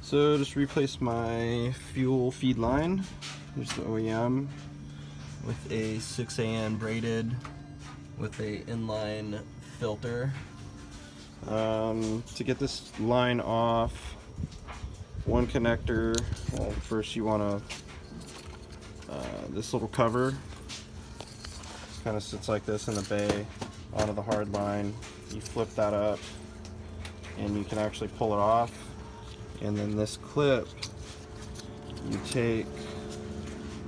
So just replaced my fuel feed line. Here's the OEM with a 6AN braided with a inline filter. To get this line off, one connector, well, first you want this little cover. It kind of sits like this in the bay onto the hard line. You flip that up and you can actually pull it off. And then this clip, you take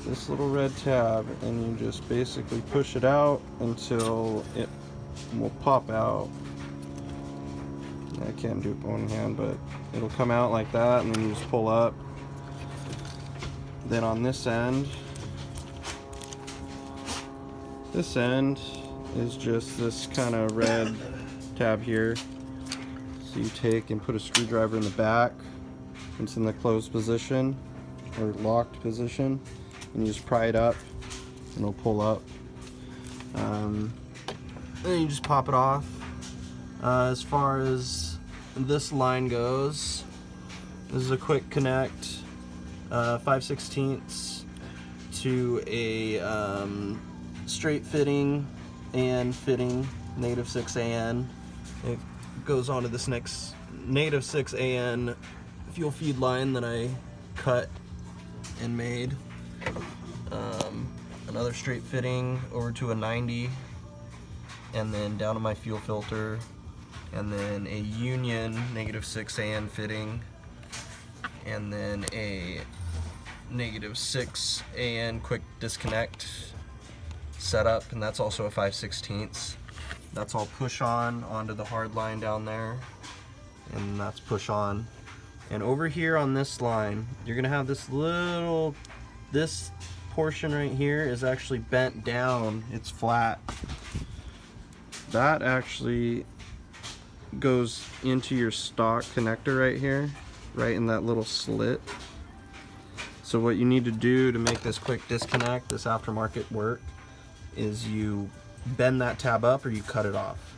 this little red tab and you just basically push it out until it will pop out. I can't do it with one hand, but it'll come out like that, and then you just pull up. Then on this end is just this kind of red tab here. So you take and put a screwdriver in the back. It's in the closed position or locked position, and you just pry it up and it'll pull up. Then you just pop it off. As far as this line goes, this is a quick connect, 5/16 to a straight fitting and fitting native 6AN. It goes onto this next native 6AN fuel feed line that I cut and made. Another straight fitting over to a 90, and then down to my fuel filter, and then a union negative 6AN fitting, and then a negative 6AN quick disconnect setup, and that's also a 5/16. That's all push on onto the hard line down there, and that's push on. And over here on this line, you're gonna have this portion right here is actually bent down. It's flat. That actually goes into your stock connector right here, right in that little slit. So what you need to do to make this quick disconnect, this aftermarket work, is you bend that tab up or you cut it off.